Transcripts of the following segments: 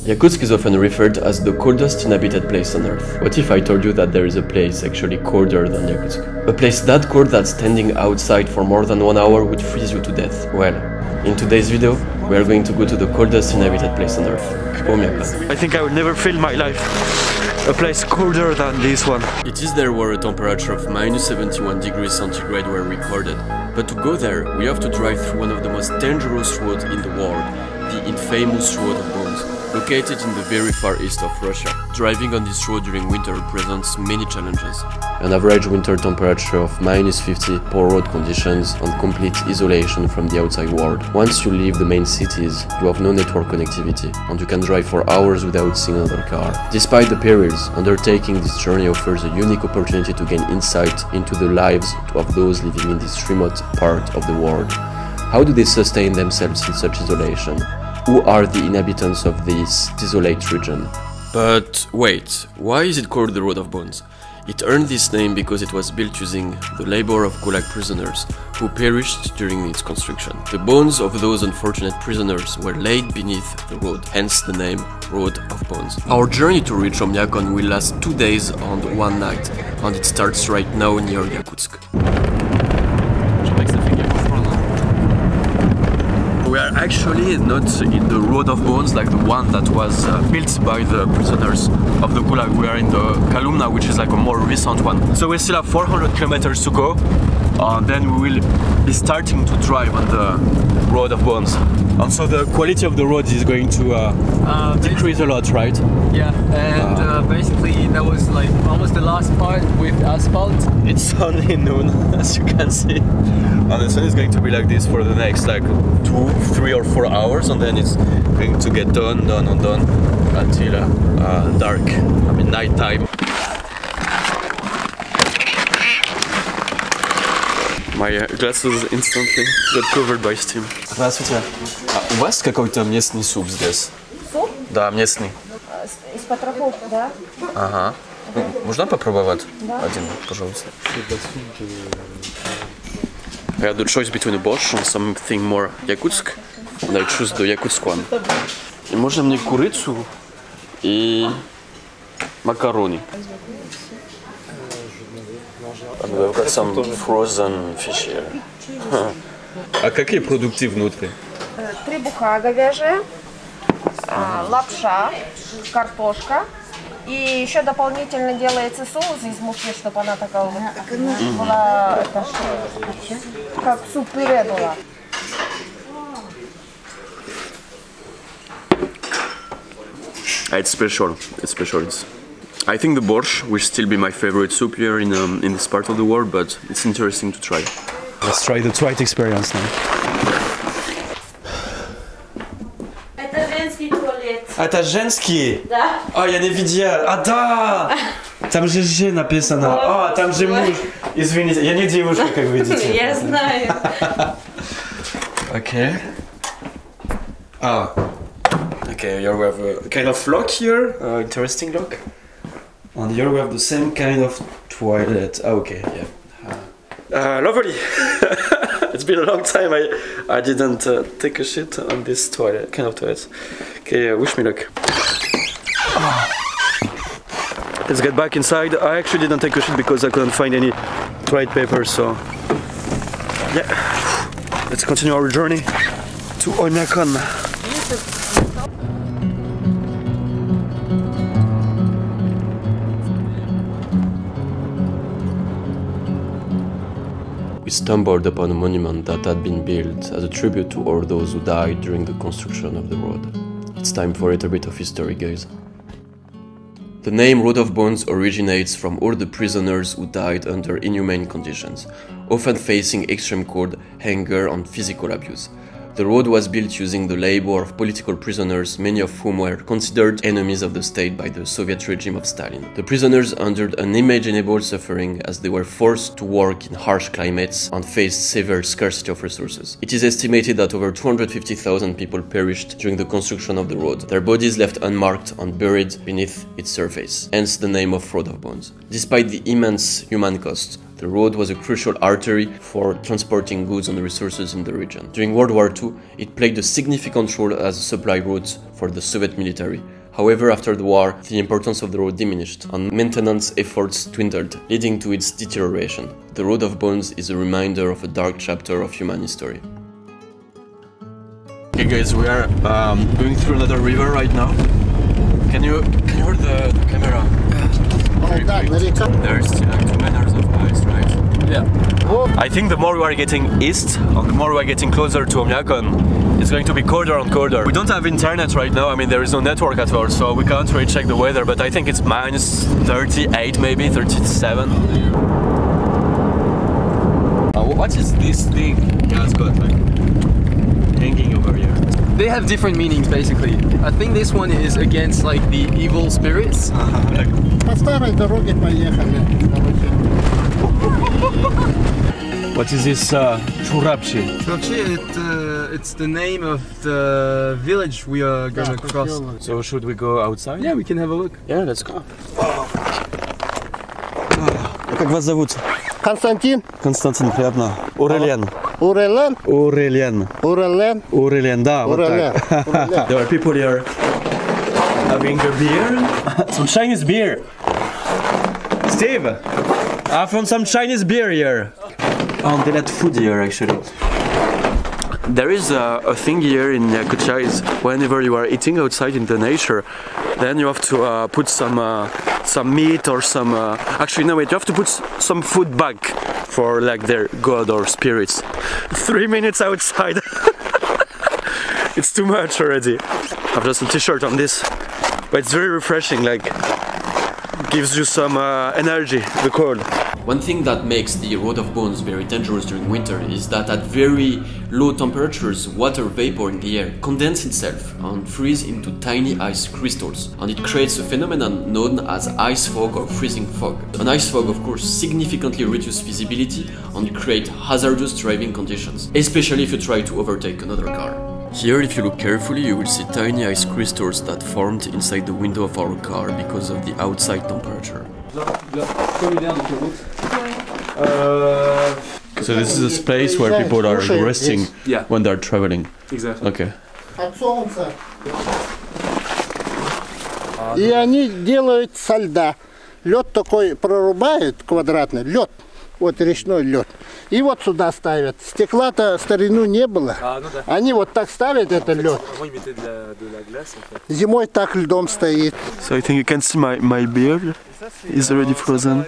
Yakutsk is often referred as the coldest inhabited place on Earth. What if I told you that there is a place actually colder than Yakutsk? A place that cold that standing outside for more than 1 hour would freeze you to death. Well, in today's video, we are going to go to the coldest inhabited place on Earth, Oymyakon. I think I will never feel in my life a place colder than this one. It is there where a temperature of minus 71 degrees centigrade were recorded. But to go there, we have to drive through one of the most dangerous roads in the world, the infamous Road of Bones, located in the very far east of Russia. Driving on this road during winter presents many challenges. An average winter temperature of minus 50, poor road conditions, and complete isolation from the outside world. Once you leave the main cities, you have no network connectivity, and you can drive for hours without seeing another car. Despite the perils, undertaking this journey offers a unique opportunity to gain insight into the lives of those living in this remote part of the world. How do they sustain themselves in such isolation? Who are the inhabitants of this desolate region? But wait, why is it called the Road of Bones? It earned this name because it was built using the labor of gulag prisoners who perished during its construction. The bones of those unfortunate prisoners were laid beneath the road, hence the name Road of Bones. Our journey to reach Oymyakon will last 2 days and 1 night, and it starts right now near Yakutsk. We are actually not in the Road of Bones like the one that was built by the prisoners of the Gulag. We are in the Kalumna, which is like a more recent one. So we still have 400 kilometers to go. Then we will be starting to drive on the Road of Bones. And so the quality of the road is going to decrease a lot, right? Yeah, and basically that was like almost the last part with asphalt. It's only noon, as you can see. And the sun is going to be like this for the next like 2, 3 or 4 hours, and then it's going to get done until dark, I mean night time. My glasses instantly got covered by steam. Здравствуйте. У вас какой-то местный суп здесь? Суп? Да, местный. Из потрохов, да? Ага. Можно попробовать? Да. Один, пожалуйста. I had the choice between a borscht and something more Yakutsk, and I choose the Yakutsk one. И можно мне курицу и макарони. And we've got some frozen fish here. А какие продукты внутри? Требуха говяжья, лапша, картошка. И еще дополнительно делается соус из муки, чтобы она такая вот была, как суп-пюре была. It's special. It's special. I think the borscht will still be my favorite soup here in this part of the world, but it's interesting to try. Let's try the Twilight experience now. Это женский туалет. Это женский? Да. А, я не видел. А, да! Там же «Ж» написано. А, там же муж. Извините, я не девушка, как видите. Я знаю. Okay. Okay, here we have a kind of lock here, interesting lock. And here we have the same kind of toilet. Okay, yeah. Lovely! It's been a long time I didn't take a shit on this toilet, kind of toilet. Okay, wish me luck. Let's get back inside. I actually didn't take a shit because I couldn't find any toilet paper, so yeah. Let's continue our journey to Oymyakon. We stumbled upon a monument that had been built as a tribute to all those who died during the construction of the road. It's time for a little bit of history, guys. The name Road of Bones originates from all the prisoners who died under inhumane conditions, often facing extreme cold, hunger and physical abuse. The road was built using the labor of political prisoners, many of whom were considered enemies of the state by the Soviet regime of Stalin. The prisoners endured unimaginable suffering as they were forced to work in harsh climates and faced severe scarcity of resources. It is estimated that over 250,000 people perished during the construction of the road, their bodies left unmarked and buried beneath its surface, hence the name of Road of Bones. Despite the immense human cost, The road was a crucial artery for transporting goods and resources in the region. During World War II, it played a significant role as a supply route for the Soviet military. However, after the war, the importance of the road diminished and maintenance efforts dwindled, leading to its deterioration. The Road of Bones is a reminder of a dark chapter of human history. Okay guys, we are going through another river right now. Can you hold the camera? There's still like 2 meters of ice, right? Yeah. I think the more we are getting east, and the more we are getting closer to Oymyakon, it's going to be colder and colder. We don't have internet right now, I mean there is no network at all, so we can't really check the weather, but I think it's minus 38 maybe, 37. What is this thing? Yeah, it's got like hanging over here. They have different meanings basically. I think this one is against like the evil spirits. По старой дороге поехали. What is this Churapchi? Actually, it's the name of the village we are gonna cross. So should we go outside? Yeah, we can have a look. Yeah, let's go. Как вас зовут? Константин. Константин, приятно. Aurélien. Aurélien. Aurélien. Aurélien. Aurélien, да, вот Aurélien. так. There are people here having a beer. Some Chinese beer. Steve, I found some Chinese beer here. Oh, they let food here actually. There is a thing here in YAKUTIA is whenever you are eating outside in the nature, then you have to put some meat or some... actually no wait, you have to put some food back for like their god or spirits. 3 minutes outside. It's too much already. I've just a t-shirt on this, but it's very refreshing, like gives you some energy, the cold. One thing that makes the Road of Bones very dangerous during winter is that at very low temperatures, water vapor in the air condenses itself and freezes into tiny ice crystals, and it creates a phenomenon known as ice fog or freezing fog. An ice fog, of course, significantly reduces visibility and creates hazardous driving conditions, especially if you try to overtake another car. Here, if you look carefully, you will see tiny ice crystals that formed inside the window of our car because of the outside temperature. So this is a space where people are resting when they're traveling. Exactly. Okay. От солнца. И они делают со льда. Лед такой прорубают квадратный, лед, вот речной лед. И вот сюда ставят. Стекла-то старину не было. Они вот так ставят этот лед. Зимой так льдом стоит. So I think you can see my beard is already frozen.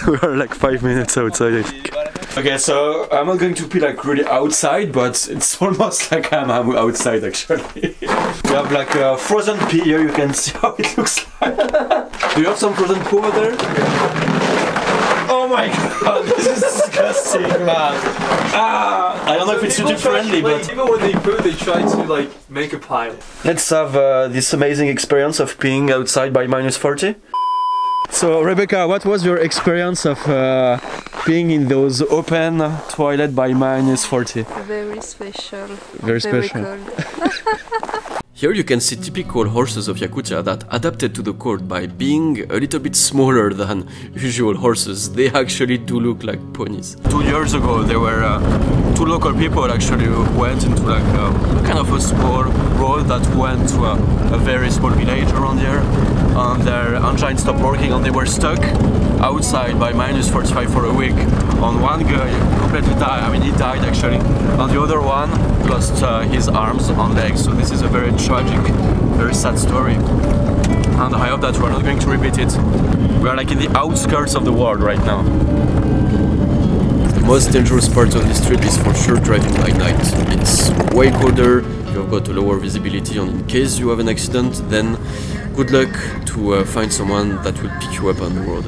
We are like 5 minutes outside, I think. Okay, so I'm not going to be like really outside, but it's almost like I'm outside actually. We have like a frozen pea here, you can see how it looks like. Do you have some frozen poo over there? Oh my god, this is disgusting, man. I don't know if it's YouTube friendly, but even when they poo, they try to like make a pile. let's have this amazing experience of being outside by minus 40. So Rebecca, what was your experience of being in those open toilets by minus 40? Very special. Very special. Cold. Here you can see typical horses of Yakutia that adapted to the cold by being a little bit smaller than usual horses. They actually do look like ponies. 2 years ago there were 2 local people actually who went into like kind of a small road that went to a very small village around here, and their engine stopped working and they were stuck outside by minus 45 for a week. And one guy completely died, I mean he died actually, and the other one lost his arms and legs. So this is a very tragic, very sad story, and I hope that we're not going to repeat it. We are like in the outskirts of the world right now. The most dangerous part of this trip is for sure driving by night. It's way colder, you've got a lower visibility, and in case you have an accident, then good luck to find someone that will pick you up on the road.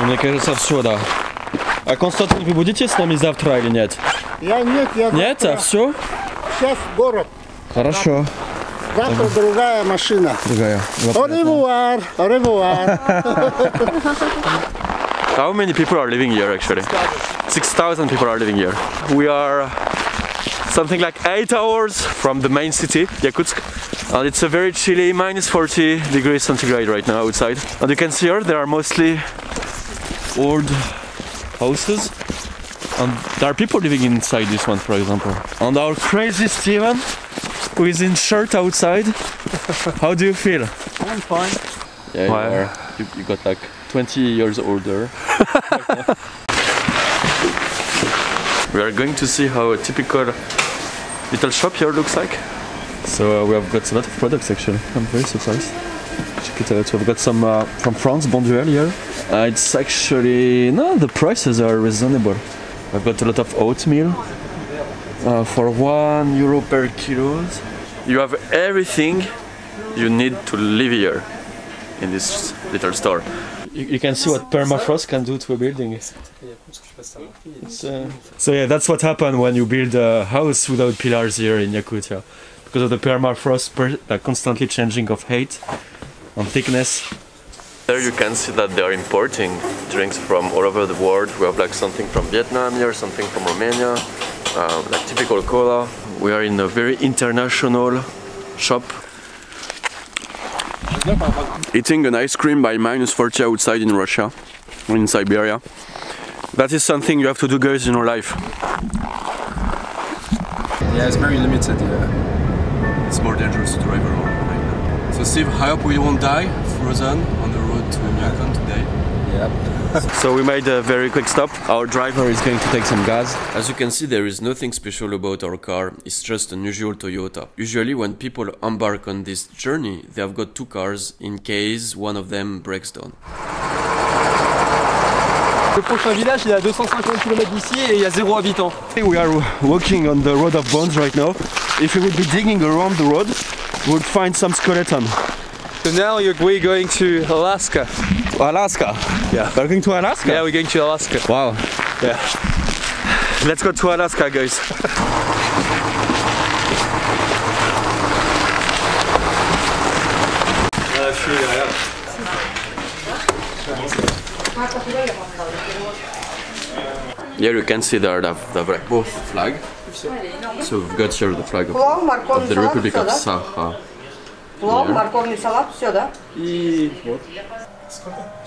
Мне кажется, все, да. А Константин, вы будете с нами завтра или нет? Я нет, я Нет, а все? сейчас город. Хорошо. Завтра другая машина. Другая. Au revoir. How many people are living here actually? 6,000 people are living here. We are something like 8 hours from the main city, Yakutsk. And it's a very chilly, minus 40 degrees centigrade right now outside. And you can see here, there are mostly old houses. And there are people living inside this one, for example. And our crazy Steven, who is in shirt outside. How do you feel? I'm fine. Yeah, you got like 20 years older. We are going to see how a typical little shop here looks like. So we have got a lot of products actually. I'm very surprised. Check it out. We've got some from France, Bonduelle here. It's actually, no, the prices are reasonable. I've got a lot of oatmeal for €1 per kilo. You have everything you need to live here in this little store. You can see what permafrost can do to a building. So yeah, that's what happened when you build a house without pillars here in Yakutia. Because of the permafrost constantly changing of height and thickness. There you can see that they are importing drinks from all over the world. We have like something from Vietnam here, something from Romania, like typical cola. We are in a very international shop. Eating an ice cream by minus 40 outside in Russia, in Siberia. That is something you have to do, guys, in your life. Yeah, it's very limited. Yeah. It's more dangerous to drive around right now. So Steve, I hope we won't die frozen on the road to Oymyakon today. Yep. So we made a very quick stop. Our driver is going to take some gas. As you can see, there is nothing special about our car. It's just an usual Toyota. Usually when people embark on this journey, they have got 2 cars in case one of them breaks down. Le prochain village il est à 250 km d'ici et il y a 0 habitants. We are walking on the road of bones right now. If we would be digging around the road, we would find some skeleton. So now we're going to Alaska. Alaska? Yeah. We're going to Alaska? Yeah, we're going to Alaska. Wow. Yeah. Let's go to Alaska, guys. Here you can see there the both flag. So we've got here the flag of the Republic of Sakha. Плов, морковный салат, все, да? И вот.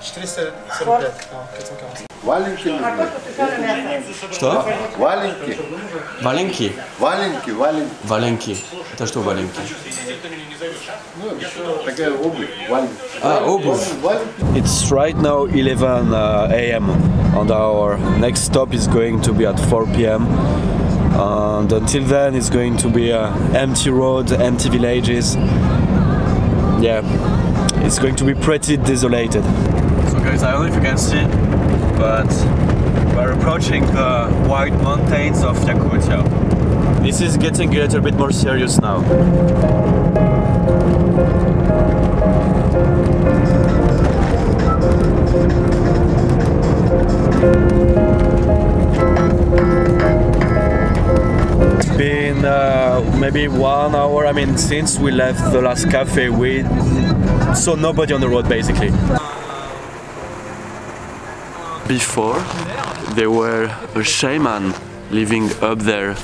445. Валенки. Что? Валенки. Валенки? Валенки, валенки. Валенки. Это что валенки? Такая обувь. Валенки. Обувь. It's right now 11 a.m. and our next stop is going to be at 4 p.m. And until then it's going to be empty roads, empty villages. Yeah, it's going to be pretty desolated. So guys, I don't know if you can see, but we're approaching the white mountains of Yakutia. This is getting a little bit more serious now. It's been maybe 1 hour, I mean, since we left the last cafe, we saw nobody on the road basically. Before, there were a shaman living up there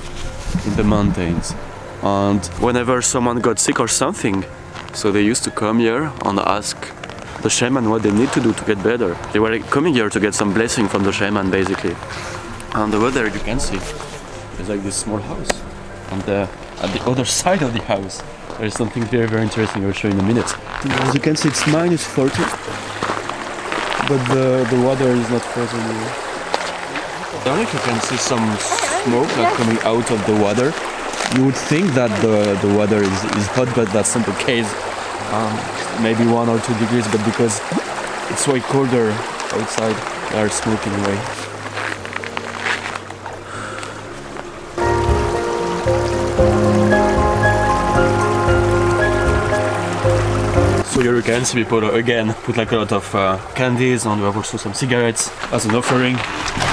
in the mountains. And whenever someone got sick or something, so they used to come here and ask the shaman what they need to do to get better. They were coming here to get some blessing from the shaman basically. And over there you can see, there's like this small house. And at the other side of the house, there's something very, very interesting I'll show you in a minute. As you can see, it's minus 40, but the water is not frozen here. I don't know if you can see some smoke like coming out of the water. You would think that the water is hot, but that's not the case. Maybe 1 or 2 degrees, but because it's way colder outside, they are smoking away. So here you can see people again put like a lot of candies, and we have also some cigarettes as an offering.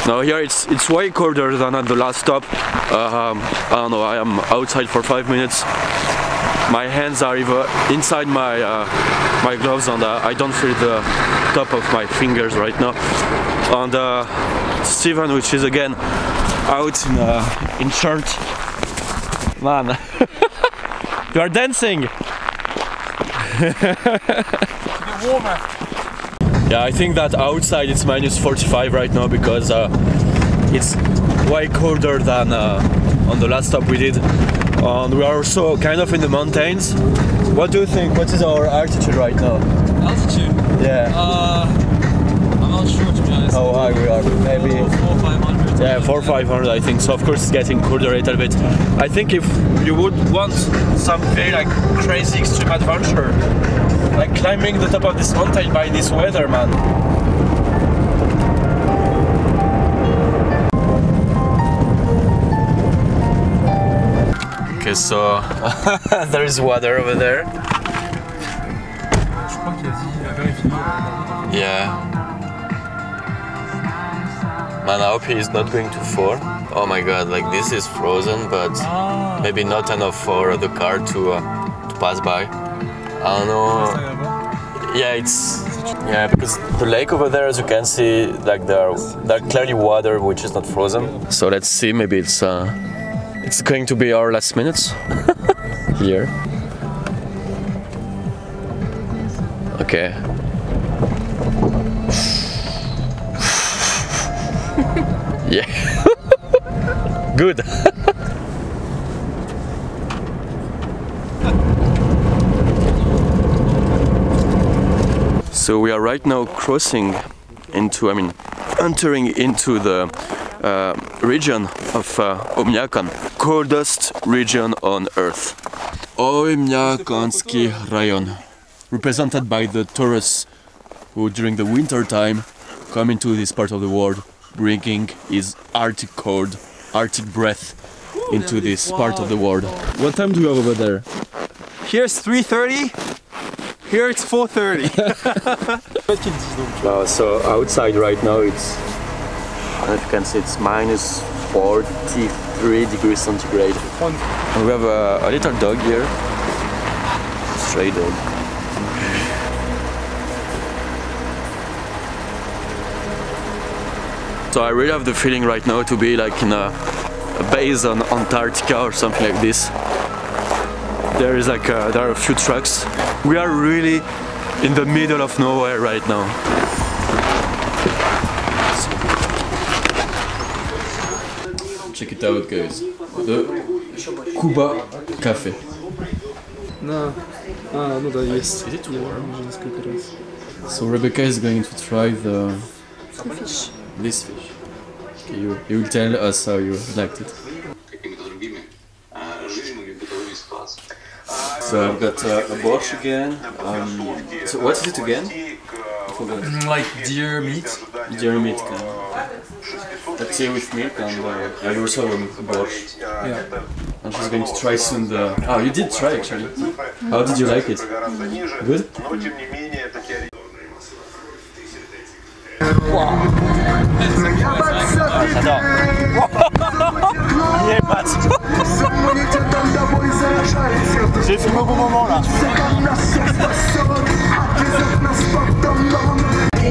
Now here it's way colder than at the last stop. I don't know, I am outside for 5 minutes. My hands are even inside my gloves, and I don't feel the top of my fingers right now. And Steven, which is again out in shirt, Man, you are dancing! Yeah, I think that outside it's minus 45 right now because it's way colder than on the last stop we did. And we are also kind of in the mountains. What do you think? What is our altitude right now? Altitude? Yeah. I'm not sure, to be honest. How high we are? Maybe 400-500. Yeah, 400-500 I think. So of course it's getting colder a little bit. I think if you would want something like crazy extreme adventure, like climbing the top of this mountain by this weather, man. Okay, so there is water over there. Yeah. Man, I hope he is not going to fall. Oh my god, like this is frozen, but maybe not enough for the car to pass by. I don't know. Yeah, because the lake over there, as you can see, like there are clearly water which is not frozen. So let's see, maybe it's going to be our last minutes here. Okay. Yeah. Good. So we are right now crossing into, entering into the region of Oymyakon, coldest region on Earth. Oymyakonski rayon, represented by the tourists who during the winter time come into this part of the world, bringing his Arctic cold, Arctic breath into this part of the world. What time do you have over there? Here's 3:30. Here it's 4:30. So outside right now it's, I don't know if you can see, it's minus 43 degrees centigrade. And we have a little dog here, stray dog. So I really have the feeling right now to be like in a base on Antarctica or something like this. There is like there are a few trucks. We are really in the middle of nowhere right now. Check it out, guys. The Cuba Cafe. No. No, that есть. Is it warm? So Rebecca is going to try this fish. Okay, you will tell us how you liked it. So I've got a borscht again. So what is it again? I forgot. Like deer meat. Deer meat. Let's say with milk, and I also have a borscht. Yeah. And she's going to try soon the... Oh, you did try actually. How did you like it? Good? J'ai filmé au bon moment là.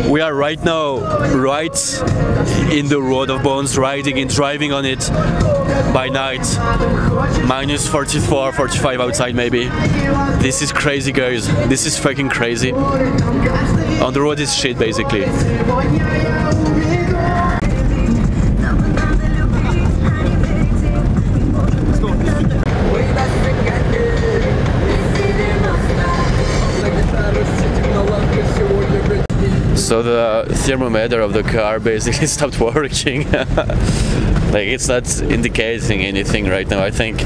We are right now in the road of bones, driving on it by night. Minus 44, 45 outside maybe. This is crazy, guys. This is fucking crazy. On the road is shit basically. So the thermometer of the car basically stopped working. Like it's not indicating anything right now. I think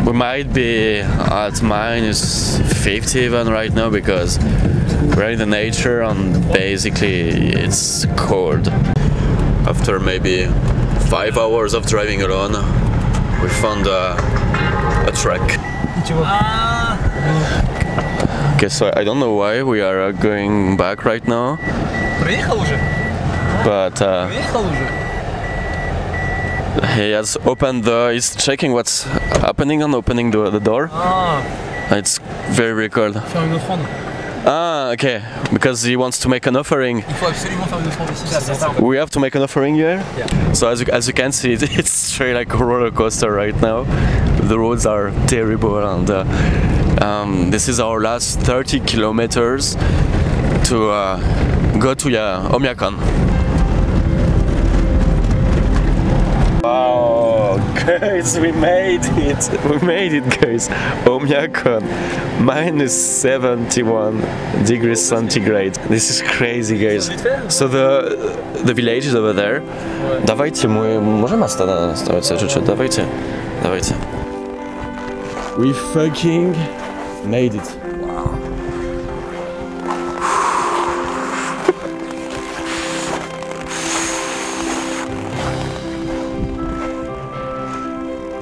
we might be at minus 50 even right now because we're in the nature and basically it's cold. After maybe 5 hours of driving alone, we found a track. Okay, so I don't know why we are going back right now, but he has opened he's checking what's happening and opening the door. It's very, very cold. Ah, okay. Because he wants to make an offering. Il faut absolument faire une offrande ici. We have to make an offering here. Yeah. So as you can see, it's straight like a roller coaster right now. The roads are terrible, and this is our last 30 kilometers to go to Oymyakon. Wow, guys, we made it! We made it, guys! Oymyakon, minus 71 degrees centigrade. This is crazy, guys. So the village is over there. Давайте мы можем остановиться чуть-чуть. Давайте. We fucking made it. Wow.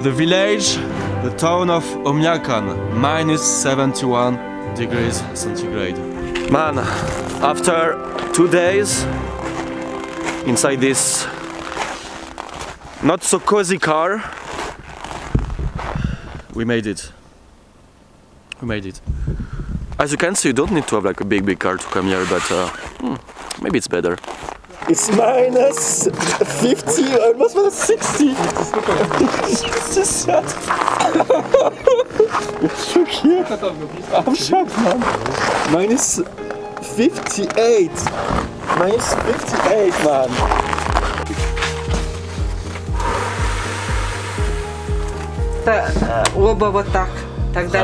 The village, the town of Oymyakon, minus 71 degrees centigrade. Man, after 2 days inside this not so cozy car, we made it. We made it. As you can see, you don't need to have like a big car to come here, but maybe it's better. It's minus 50, almost minus 60. You're shook here. I'm shocked, man. Minus 58. Minus 58, man. Оба вот так. Тогда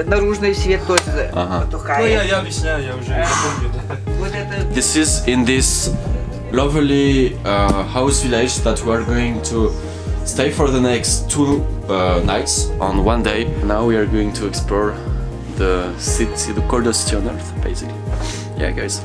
наружный свет тоже потухает. Ну, я объясняю, я уже помню. Вот это... This is in this lovely house village that we are going to stay for the next 2 nights on 1 day. Now we are going to explore the city, the coldest city on earth, basically. Yeah, guys.